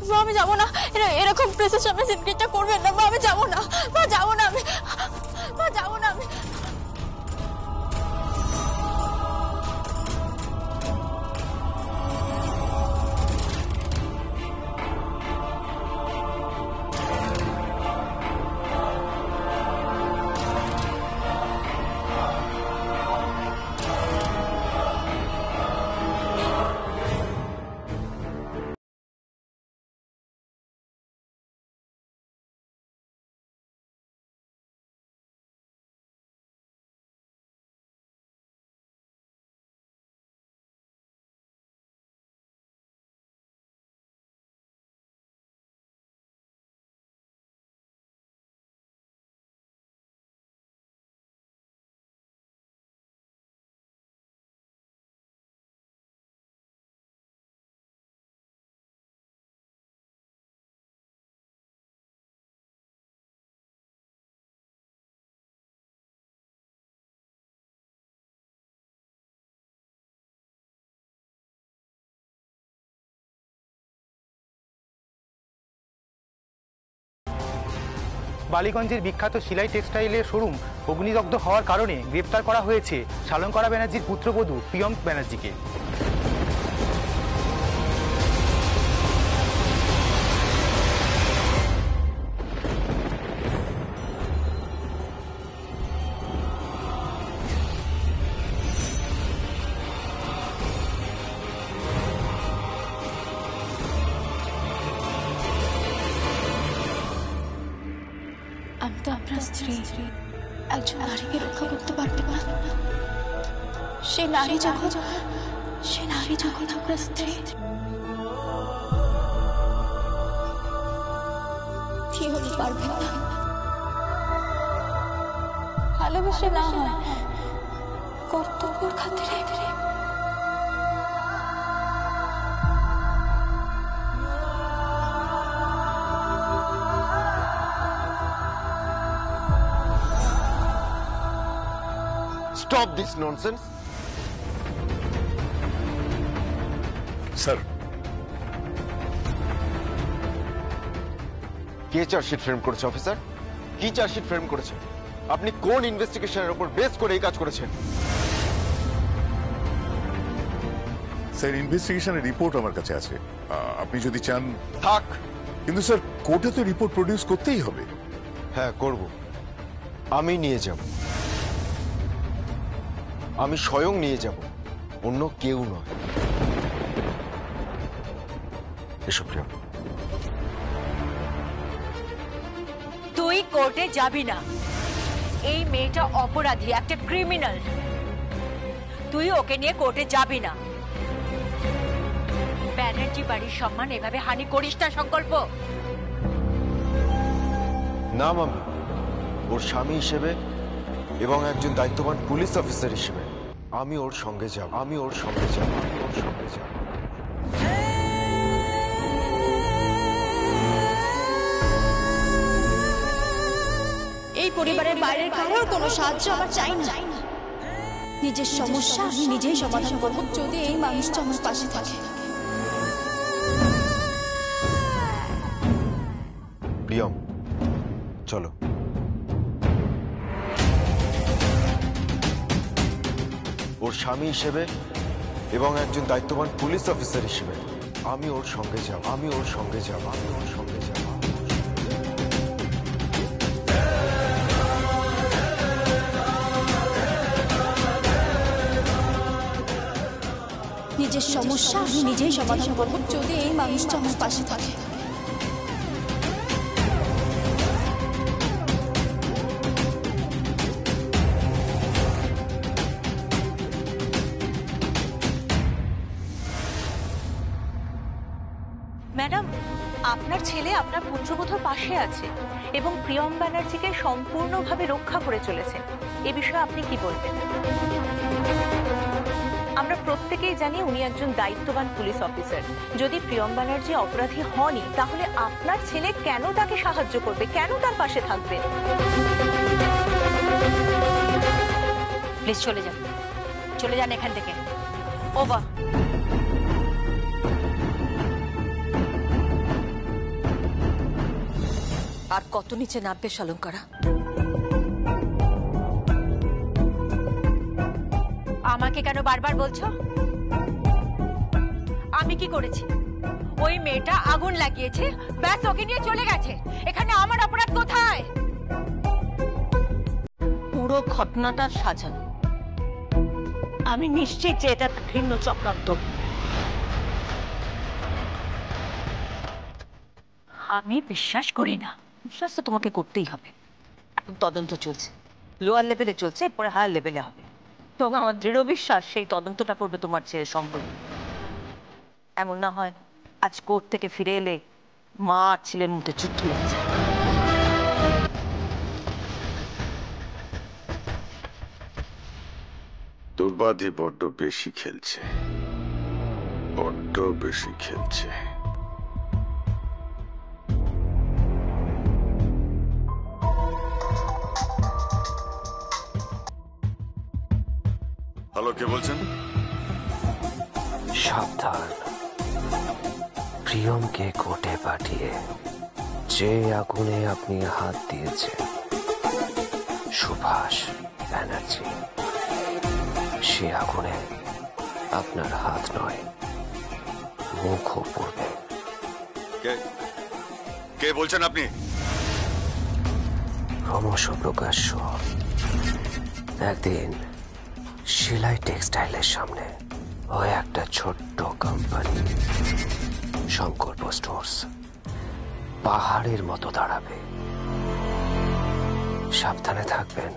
মা আমি যাবো না, এরকম প্রেসের সামনে সিনক্রেটটা করবেন না মা, আমি যাবো না মা, যাবো না আমি, মা যাবো না আমি। বালিগঞ্জের বিখ্যাত সিলাই টেক্সটাইলের শোরুম অগ্নিদগ্ধ হওয়ার কারণে গ্রেপ্তার করা হয়েছে শালঙ্করা ব্যানার্জির পুত্রবধূ প্রিয়ম ব্যানার্জিকে। আমি তো আপনার স্ত্রী, একজন নারীকে রক্ষা করতে পারতাম না। সে নারী যখন আপনার স্ত্রী, কি হতে পারবেন না? ভালোবেসে না হয়, কর্তব্যের খাতিরে। Stop this nonsense! Sir, K chargesheet frame করেছে অফিসার? কি চার্জশিট ফ্রেম করেছে? আপনি কোন ইনভেস্টিগেশনের উপর বেস করে এই কাজ করেছেন? স্যার, ইনভেস্টিগেশনের রিপোর্ট আমার কাছে আছে, আপনি যদি চান। থাক। কিন্তু স্যার, কোর্টে তো রিপোর্ট প্রডিউস করতেই হবে। হ্যাঁ করব, আমি নিয়ে যাব, আমি স্বয়ং নিয়ে যাব, অন্য কেউ নয়। এসব প্রিয়, তুই কোর্টে যাবি না। এই মেয়েটা অপরাধী, একটা ক্রিমিনাল। তুই ওকে নিয়ে কোর্টে যাবি না। ব্যানার্জি বাড়ির সম্মান এভাবে হানি করিস না সংকল্প। না মামি, ওর স্বামী হিসেবে এবং একজন দায়িত্ববান পুলিশ অফিসার হিসেবে আমি ওর সঙ্গে যাব, আমি ওর সঙ্গে যাব, আমি ওর সঙ্গে যাব। এই পরিবারের বাইরের কারোর কোনো সাহায্য আমার চাই না। নিজের সমস্যা আমি নিজেই সমাধান করব, যদি এই মানুষটা আমার পাশে থাকে। প্রিয়ম, চলো। ওর স্বামী হিসেবে এবং একজন দায়িত্ববান পুলিশ অফিসার হিসেবে আমি ওর সঙ্গে যাব, আমি ওর সঙ্গে যাব, আমি ওর সঙ্গে যাব। নিজের সমস্যা আমি নিজেই সমাধান করব, যদি এই মানুষটা আমার পাশে থাকে। ম্যাডাম, আপনার ছেলে আপনার পুত্রবধূর পাশে আছে এবং প্রিয়ম ব্যানার্জিকে সম্পূর্ণভাবে রক্ষা করে চলেছে। এ বিষয়ে আপনি কি বলবেন? আমরা প্রত্যেকেই জানি উনি একজন দায়িত্ববান পুলিশ অফিসার। যদি প্রিয়ম ব্যানার্জি অপরাধী হনই, তাহলে আপনার ছেলে কেন তাকে সাহায্য করবে, কেন তার পাশে থাকবে? প্লিজ চলে যান, চলে যান এখান থেকে। ওভার। আর কত নিচে নামবে শালঙ্কারা? আমাকে কেন বারবার বলছো? আমি কি করেছি? ওই মেয়েটা আগুন লাগিয়েছে, ব্যাস ওকে নিয়ে চলে গেছে। এখানে আমার অপরাধ কোথায়? পুরো ঘটনাটা সাজানো। আমি নিশ্চিত যে এটা ভিন্ন চক্রান্ত। আমি বিশ্বাস করি না। বিশ্বাস তো তোমাকে করতেই হবে। এখন তদন্ত চলছে, লোয়ার লেভেলে চলছে, এরপরে হায়ার লেভেলে হবে। তো আমার দৃঢ় বিশ্বাস সেই তদন্তটা করবে তোমার ছেলে সম্ভব। এমন না হয় আজ কোর্ট থেকে ফিরে এলে মা আর ছেলের মধ্যে যুদ্ধ লেগেছে। দুর্বাধি বড্ড বেশি খেলছে, বড্ড বেশি খেলছে। হ্যালো, কে বলছেন? সাবধান, প্রিয়মকে কোর্টে পাঠিয়ে যে আগুনে আপনি হাত দিয়েছেন, সুভাষ ব্যানার্জি, সে আগুনে আপনার হাত নয়, মুখও পড়বে। কে বলছেন আপনি? ক্রমশ প্রকাশ্য একদিন শিলাই টেক্সটাইলের সামনে ওই একটা ছোট্ট কোম্পানি সংকল্প স্টোর্স পাহাড়ের মতো দাঁড়াবে। সাবধানে থাকবেন,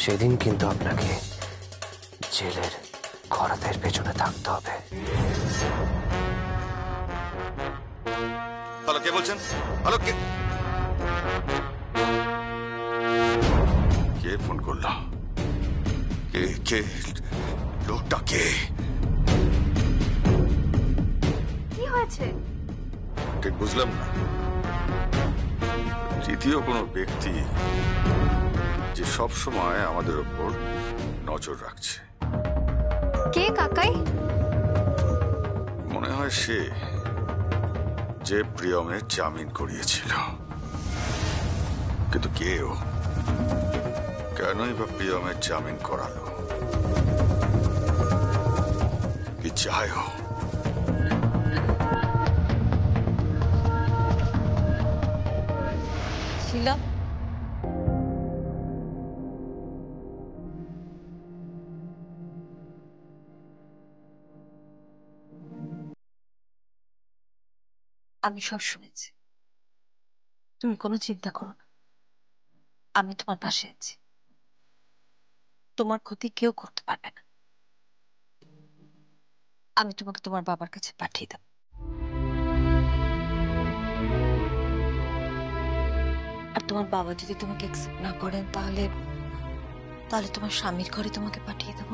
সেদিন কিন্তু আপনাকে জেলের করাতের পেছনে থাকতে হবে। হ্যালো, কে বলছেন? হ্যালো, কে কে ফোন করলো? কে কে লোকটা কে? কি হয়েছে? ঠিক বুঝলাম না। তৃতীয় কোনো ব্যক্তি যে সব সময় আমাদের উপর নজর রাখছে। কে কাকাই? মনে হয় সে যে প্রিয়মের জামিন করিয়েছিল। কিন্তু কে ও? কেনই বা প্রিয়মের জামিন করালো? কি চায় ও? শিলা, আমি সব শুনেছি। তুমি কোনো চিন্তা করো না, আমি তোমার পাশে আছি। তোমার ক্ষতি কেউ করতে পারবে না। আমি তোমাকে তোমার বাবার কাছে পাঠিয়ে দেব। আর তোমার বাবা যদি তোমাকে অ্যাকসেপ্ট না করেন তাহলে তোমার স্বামীর ঘরে তোমাকে পাঠিয়ে দেব।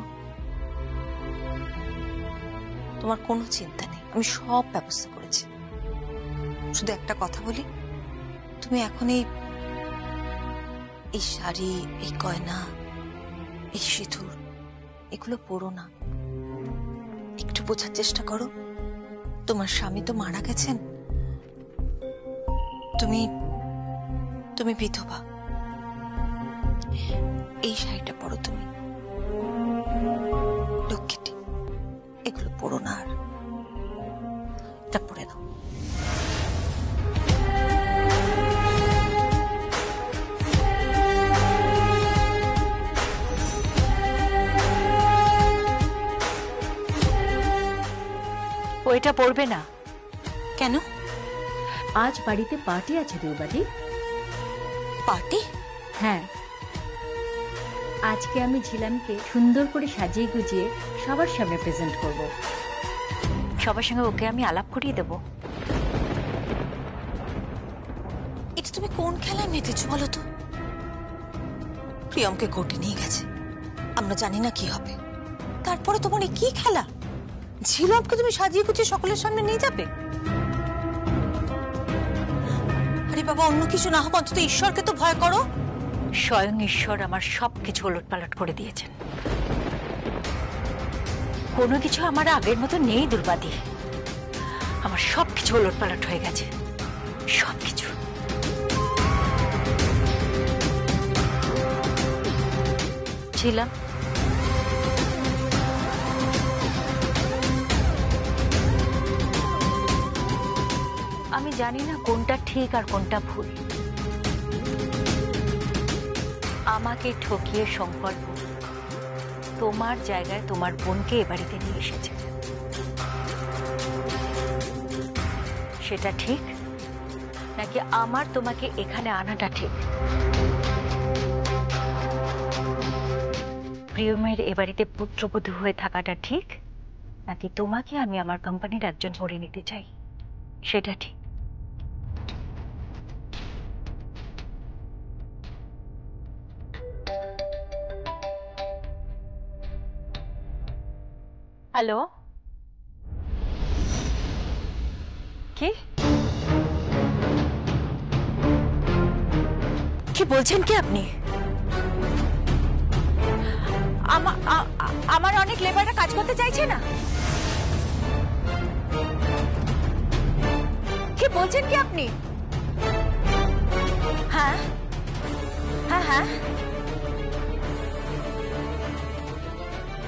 তোমার কোনো চিন্তা নেই, আমি সব ব্যবস্থা করেছি। শুধু একটা কথা বলি, তুমি এখন এই শাড়ি, এই গয়না, এই সিঁদুর এগুলো পরো না। একটু বোঝার চেষ্টা করো, তোমার স্বামী তো মারা গেছেন, তুমি বিধবা। এই শাড়িটা পরো তুমি, লক্ষ্মীটি। এগুলো পরো না, আর এটা পরে নাও। ওইটা পড়বে না কেন? আজ বাড়িতে পার্টি আছে দুর্বাদি। পার্টি? হ্যাঁ, আজকে আমি ঝিলামকে সুন্দর করে সাজিয়ে গুজিয়ে সবার সামনে প্রেজেন্ট করব। সবার সঙ্গে ওকে আমি আলাপ করিয়ে দেব। এটা তুমি কোন খেলায় মেতেছো বলো তো? প্রিয়মকে কোর্টে নিয়ে গেছে, আমরা জানি না কি হবে। তারপরে তোমার এই কি খেলা? ঝিলামকে তুমি সাজিয়ে গুছিয়ে সকলের সামনে নিয়ে যাবে? আরে বাবা, অন্য কিছু না হোক, অন্তত ঈশ্বরকে তো ভয় করো। স্বয়ং ঈশ্বর আমার সবকিছু ওলটপালট করে দিয়েছেন। কোনো কিছু আমার আগের মতো নেই দুর্বাদি। আমার সবকিছু ওলটপালট হয়ে গেছে। সবকিছু। ছিলাম। আমি জানি না কোনটা ঠিক আর কোনটা ভুল। আমাকে ঠকিয়ে সংকল্প তোমার জায়গায় তোমার বোনকে এ বাড়িতে নিয়ে এসেছে। সেটা ঠিক নাকি আমার তোমাকে এখানে আনাটা ঠিক? প্রিয়মের এ বাড়িতে পুত্রবধূ হয়ে থাকাটা ঠিক নাকি তোমাকে আমি আমার কোম্পানির একজন করে নিতে চাই সেটা ঠিক? হ্যালো, কি কি বলছেন কি আপনি? আমার অনেক লেবাররা কাজ করতে চাইছে না? কি বলছেন কি আপনি? হ্যাঁ হ্যাঁ হ্যাঁ,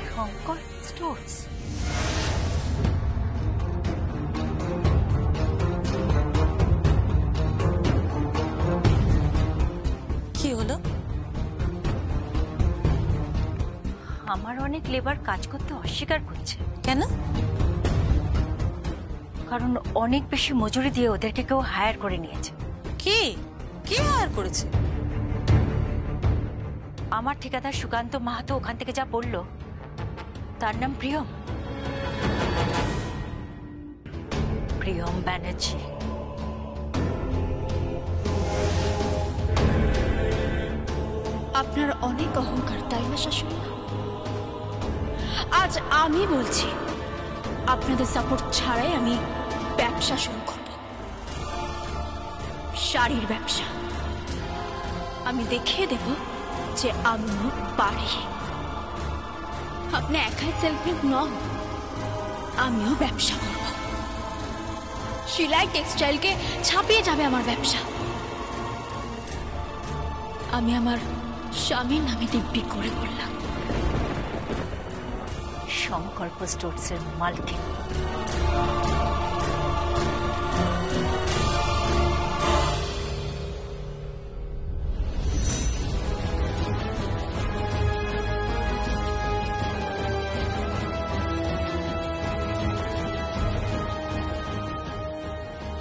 শঙ্কর স্টোর্স। কি হলো? আমার অনেক লেবার কাজ করতে অস্বীকার করছে। কেন? কারণ অনেক বেশি মজুরি দিয়ে ওদেরকে কেউ হায়ার করে নিয়েছে। কে হায়ার করেছে? আমার ঠিকাদার সুকান্ত মাহাতো ওখান থেকে যা বললো, তার নাম প্রিয়ম ব্যানার্জি। আপনার অনেক অহংকার, তাই না শাশুড়ি? আজ আমি বলছি, আপনাদের সাপোর্ট ছাড়াই আমি ব্যবসা শুরু করব, শাড়ির ব্যবসা। আমি দেখিয়ে দেব যে আমিও পারি। আপনি একাই সেলফ হেল্প নন, আমিও ব্যবসা করব। সেলাই টেক্সটাইলকে ছাপিয়ে যাবে আমার ব্যবসা। আমি আমার স্বামীর নামে দিব্যি করে বললাম, সংকল্প স্টোর্সের মালকিন।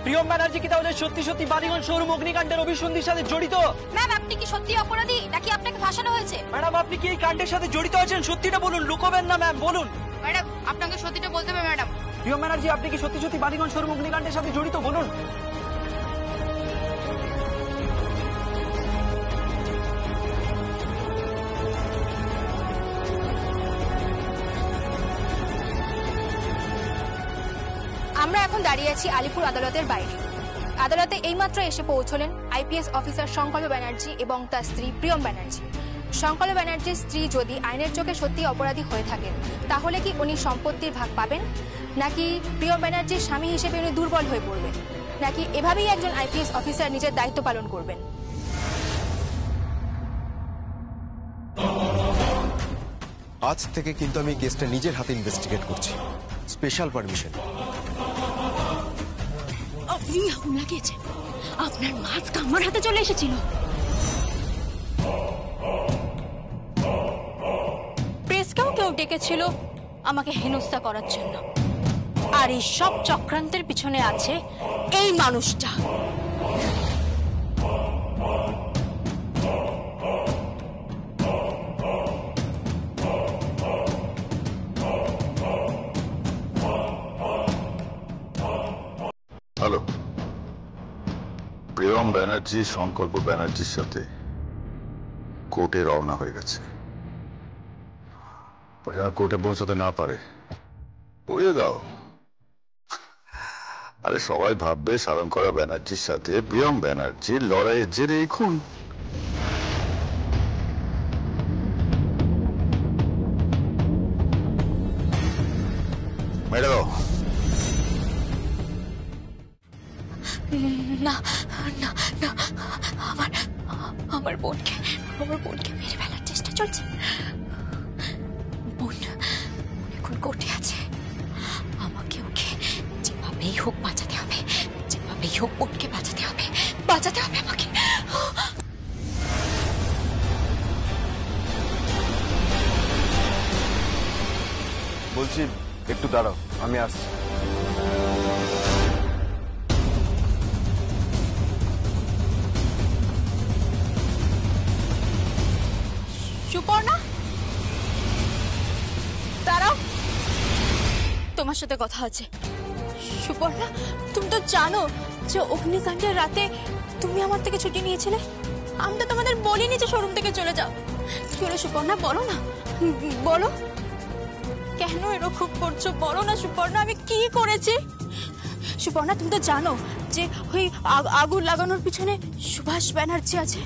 প্রিয়ম ব্যানার্জি কি তাহলে সত্যি সত্যি বালিগঞ্জ শোরুম অগ্নিকাণ্ডের অভিসন্ধির সাথে জড়িত? ম্যাম, আপনি কি সত্যি অপরাধী নাকি আপনাকে ফাঁসানো হয়েছে? ম্যাডাম, আপনি কি এই কাণ্ডের সাথে জড়িত আছেন? সত্যিটা বলুন, লুকোবেন না ম্যাম, বলুন। ম্যাডাম, আপনাকে সত্যিটা বলতে হবে। ম্যাডাম, প্রিয়ম ব্যানার্জি, আপনি কি সত্যি সত্যি বালিগঞ্জ শোরুম অগ্নিকাণ্ডের সাথে জড়িত? বলুন। আমরা এখন দাঁড়িয়ে আছি আলিপুর আদালতের বাইরে। আদালতে এইমাত্র এসে পৌঁছলেন আইপিএস অফিসার সংকল্প ব্যানার্জি এবং তার স্ত্রী প্রিয়ম ব্যানার্জি। সংকল্প ব্যানার্জির স্ত্রী যদি আইনের চোখে সত্যি অপরাধী হয়ে থাকেন, তাহলে কি উনি সম্পত্তির ভাগ পাবেন, নাকি প্রিয়ম ব্যানার্জির স্বামী হিসেবে উনি দুর্বল হয়ে পড়বেন, নাকি এভাবেই একজন আইপিএস অফিসার নিজের দায়িত্ব পালন করবেন? আজ থেকে কিন্তু আমি কেসটা নিজের হাতে ইনভেস্টিগেট করছি, স্পেশাল পারমিশন। আপনি আগুন লাগিয়েছেন, আপনার মাস্ক আমার হাতে চলে এসেছিল। প্রেসকেও কেউ ডেকেছিল আমাকে হেনস্থা করার জন্য, আর এই সব চক্রান্তের পিছনে আছে এই মানুষটা। হ্যালো, প্রিয়ম ব্যানার্জি সংকল্প ব্যানার্জির সাথে কোর্টে রওনা হয়ে গেছে। কোর্টে পৌঁছতে না পারে বলে দাও। আরে সবাই ভাববে সারঙ্গকরা ব্যানার্জির সাথে প্রিয়ম ব্যানার্জির লড়াইয়ের জেরে এই খুন। মেরে দাও। না না না, আমার আমার বোনকে মেরে ফেলার চেষ্টা চলছে। বোন এখন কোর্টে আছে, আমাকে ওকে যেভাবেই হোক বাঁচাতে হবে, যেভাবেই হোক বোনকে বাঁচাতে হবে আমাকে। বলছি একটু দাঁড়াও, আমি আসছি। সুপর্ণা, দাঁড়াও, তোমার সাথে কথা আছে। সুপর্ণা, তুমি তো জানো যে অগ্নিকাণ্ডের রাতে তুমি আমার থেকে ছুটি নিয়েছিলে। আমি তো তোমাদের বলিনি যে শোরুম থেকে চলে যাও। কি হলো সুপর্ণা, বলো না, বলো কেন এরকম করছো, বলো না সুপর্ণা, আমি কি করেছি? সুপর্ণা, তুমি তো জানো যে ওই আগুন লাগানোর পিছনে সুভাষ ব্যানার্জি আছে।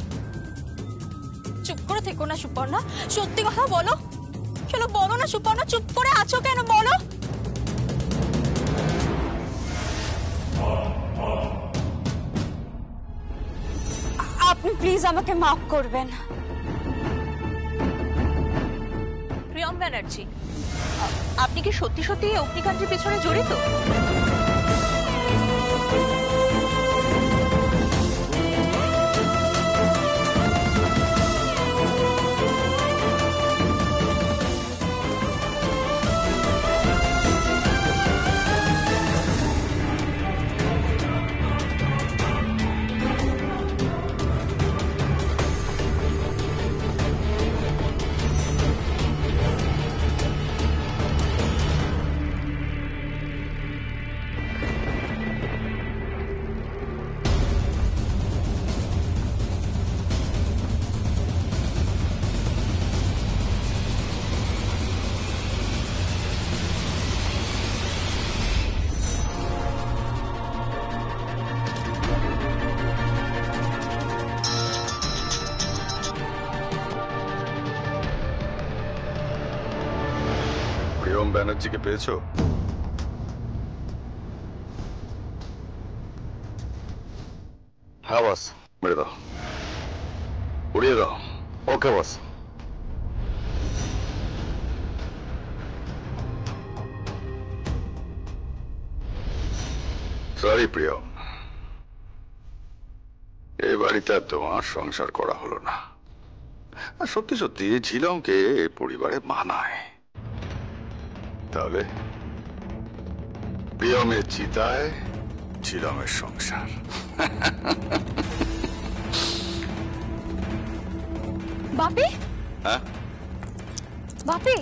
চুপ করে থেকো না সুপর্ণা, সত্যি কথা বলো। চলো বলো না সুপর্ণা, চুপ করে আছো কেন, বলো। আপনি প্লিজ আমাকে মাফ করবেন। প্রিয়ম ব্যানার্জি, আপনি কি সত্যি সত্যি এই অগ্নিকাণ্ডের পেছনে জড়িত? প্রিয়ম ব্যানার্জিকে পেয়েছো? হ্যাঁ বস, মেরে দাও, উড়িয়ে দাও। ওকে বস। সরি প্রিয়ম, এই বাড়িতে আর তোমার সংসার করা হলো না। আর সত্যি সত্যি ঝিলমকে এই পরিবারে মানায়। তাহলে প্রিয়মের চিতায় ঝিলমের সংসার। বাপি, হ্যাঁ বাপি,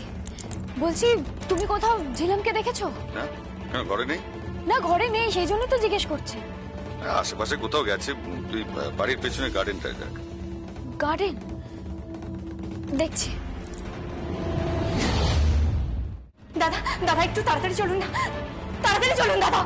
বলছি তুমি কোথাও ঝিলমকে দেখেছো? হ্যাঁ, কেন ঘরে নেই? না, ঘরে নেই, সেই জন্য তো জিজ্ঞেস করছি। আশেপাশে কোথাও গেছে, তুই বাড়ির পেছনে গার্ডেনটা দেখ। গার্ডেন দেখছি। দাদা, দাদা একটু তাড়াতাড়ি চলুন না, তাড়াতাড়ি চলুন দাদা।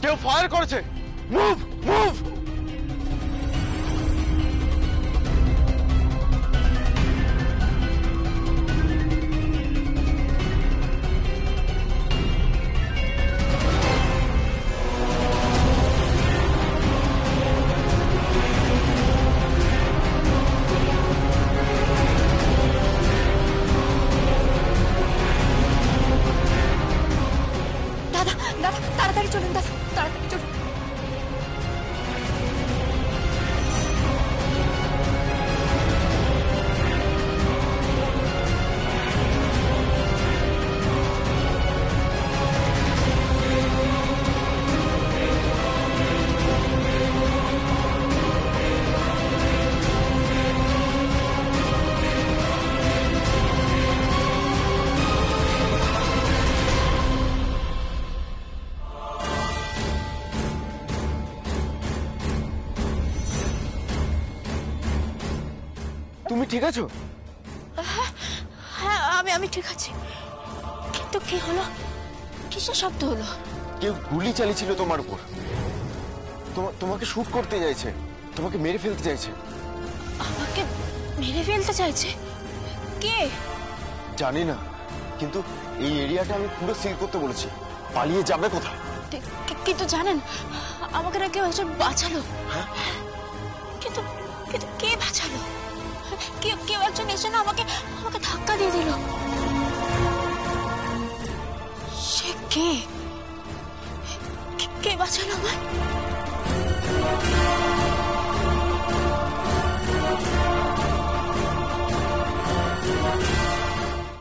কেউ ফায়ার করেছে, মুভ মুভ। দাদা তাড়াতাড়ি চলুন, দাদা তাড়াতাড়ি চলুন। তুমি ঠিক আছো? হ্যাঁ আমি ঠিক আছি, কিন্তু কি হলো? কিসের শব্দ হলো? কেউ গুলি চালিয়েছিল তোমার উপর। তোমাকে শুট করতে চাইছে, তোমাকে মেরে ফেলতে চাইছে। আমাকে মেরে ফেলতে চাইছে? কে? জানি না, কিন্তু এই এরিয়াটা আমি পুরো সিল করতে বলেছি। পালিয়ে যাবে কোথায়? কিন্তু জানেন, আমাকে না কেউ একজন বাঁচালো। কিন্তু কিন্তু কে বাঁচালো? কেউ একজন এসে না আমাকে ধাক্কা দিয়ে দিল। সে কে বাঁচালো আমায়?